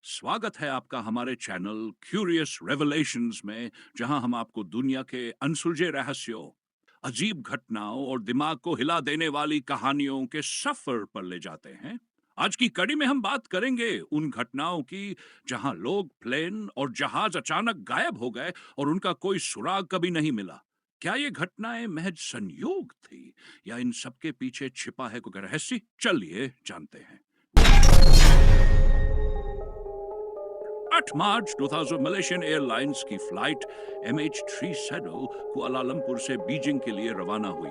स्वागत है आपका हमारे चैनल क्यूरियस रेवलेशंस में, जहां हम आपको दुनिया के अनसुलझे रहस्यों, अजीब घटनाओं और दिमाग को हिला देने वाली कहानियों के सफर पर ले जाते हैं। आज की कड़ी में हम बात करेंगे उन घटनाओं की जहां लोग, प्लेन और जहाज अचानक गायब हो गए और उनका कोई सुराग कभी नहीं मिला। क्या ये घटनाएं महज संयोग थी या इन सबके पीछे छिपा है कोई रहस्य? चलिए जानते हैं। 8 मार्च 2000 मलेशियन एयरलाइंस की फ्लाइट MH370 कुआलालंपुर से बीजिंग के लिए रवाना हुई।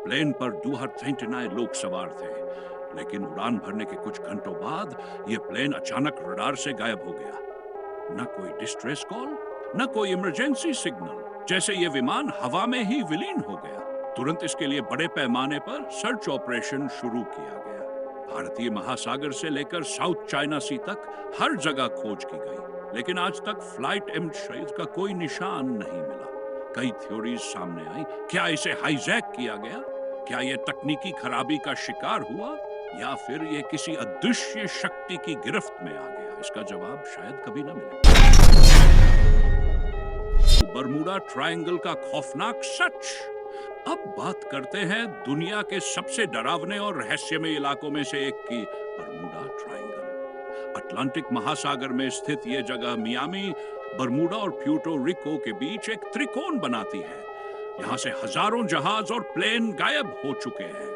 प्लेन पर 239 लोग सवार थे, लेकिन उड़ान भरने के कुछ घंटों बाद यह प्लेन अचानक रडार से गायब हो गया। न कोई डिस्ट्रेस कॉल, न कोई इमरजेंसी सिग्नल, जैसे यह विमान हवा में ही विलीन हो गया। तुरंत इसके लिए बड़े पैमाने पर सर्च ऑपरेशन शुरू किया गया। भारतीय महासागर से लेकर साउथ चाइना सी तक हर जगह खोज की गई, लेकिन आज तक फ्लाइट MH370 का कोई निशान नहीं मिला। कई थ्योरीज सामने आई। क्या इसे हाईजैक किया गया? क्या यह तकनीकी खराबी का शिकार हुआ, या फिर यह किसी अदृश्य शक्ति की गिरफ्त में आ गया? इसका जवाब शायद कभी न मिले। बरमूडा ट्रायंगल का खौफनाक सच। अब बात करते हैं दुनिया के सबसे डरावने और रहस्यमय इलाकों में से एक की, बरमूडा ट्रायंगल। अटलांटिक महासागर में स्थित यह जगह मियामी, बरमूडा और प्यूर्टो रिको के बीच एक त्रिकोण बनाती है। यहां से हजारों जहाज और प्लेन गायब हो चुके हैं।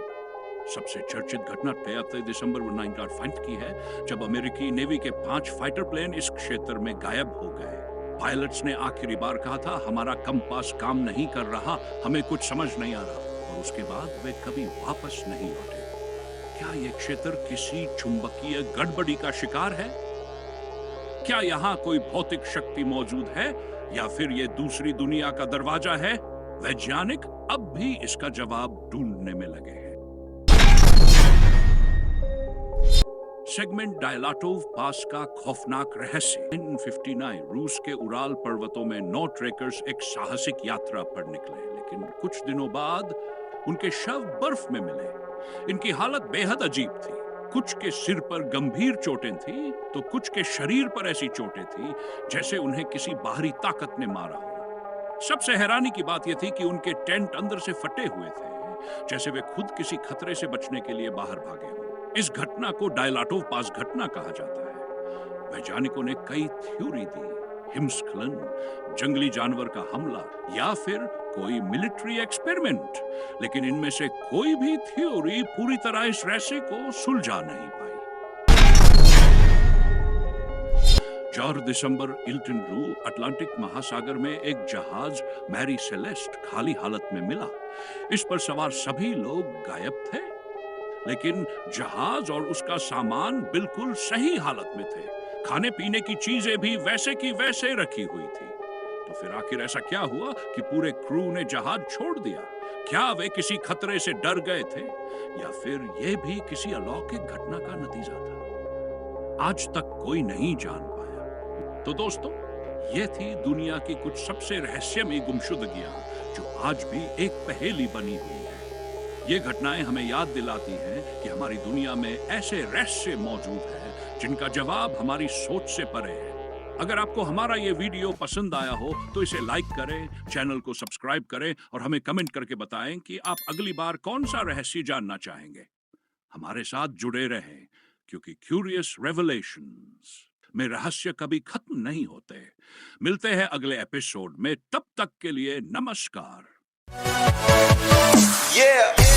सबसे चर्चित घटना 23 दिसंबर 1905 की है, जब अमेरिकी नेवी के 5 फाइटर प्लेन इस क्षेत्र में गायब हो गए। पायलट्स ने आखिरी बार कहा था, हमारा कंपास काम नहीं कर रहा, हमें कुछ समझ नहीं आ रहा, और उसके बाद वे कभी वापस नहीं लौटे। क्या यह क्षेत्र किसी चुंबकीय गड़बड़ी का शिकार है? क्या यहाँ कोई भौतिक शक्ति मौजूद है, या फिर यह दूसरी दुनिया का दरवाजा है? वैज्ञानिक अब भी इसका जवाब ढूंढने में लगे हैं। सेगमेंट डायलाटोव पास का खौफनाक रहस्य। 1959 रूस के उराल पर्वतों में 9 ट्रेकर्स एक साहसिक यात्रा पर निकले, लेकिन कुछ दिनों बाद उनके शव बर्फ में मिले। इनकी हालत बेहद अजीब थी। कुछ के सिर पर गंभीर चोटें थी, तो कुछ के शरीर पर ऐसी चोटें थी जैसे उन्हें किसी बाहरी ताकत ने मारा हो। सबसे हैरानी की बात यह थी कि उनके टेंट अंदर से फटे हुए थे, जैसे वे खुद किसी खतरे से बचने के लिए बाहर भागे हो। इस घटना को डायलाटोव पास घटना कहा जाता है। वैज्ञानिकों ने कई थ्योरी दी, हिमस्खलन, जंगली जानवर का हमला, या फिर कोई मिलिट्री एक्सपेरिमेंट, लेकिन इनमें से कोई भी थ्योरी पूरी तरह इस रहस्य को सुलझा नहीं पाई। 4 दिसंबर इल्टन रू, अटलांटिक महासागर में एक जहाज मैरी सेलेस्ट खाली हालत में मिला। इस पर सवार सभी लोग गायब थे, लेकिन जहाज और उसका सामान बिल्कुल सही हालत में थे। खाने पीने की चीजें भी वैसे की वैसे रखी हुई थी। तो फिर आखिर ऐसा क्या हुआ कि पूरे क्रू ने जहाज छोड़ दिया? क्या वे किसी खतरे से डर गए थे, या फिर यह भी किसी अलौकिक घटना का नतीजा था? आज तक कोई नहीं जान पाया। तो दोस्तों, ये थी दुनिया की कुछ सबसे रहस्यमयी गुमशुदगियां, जो आज भी एक पहेली बनी हुई है। ये घटनाएं हमें याद दिलाती हैं कि हमारी दुनिया में ऐसे रहस्य मौजूद हैं जिनका जवाब हमारी सोच से परे है। अगर आपको हमारा ये वीडियो पसंद आया हो तो इसे लाइक करें, चैनल को सब्सक्राइब करें और हमें कमेंट करके बताएं कि आप अगली बार कौन सा रहस्य जानना चाहेंगे। हमारे साथ जुड़े रहें, क्योंकि क्यूरियस रेवलेशंस में रहस्य कभी खत्म नहीं होते। मिलते हैं अगले एपिसोड में, तब तक के लिए नमस्कार। Yeah.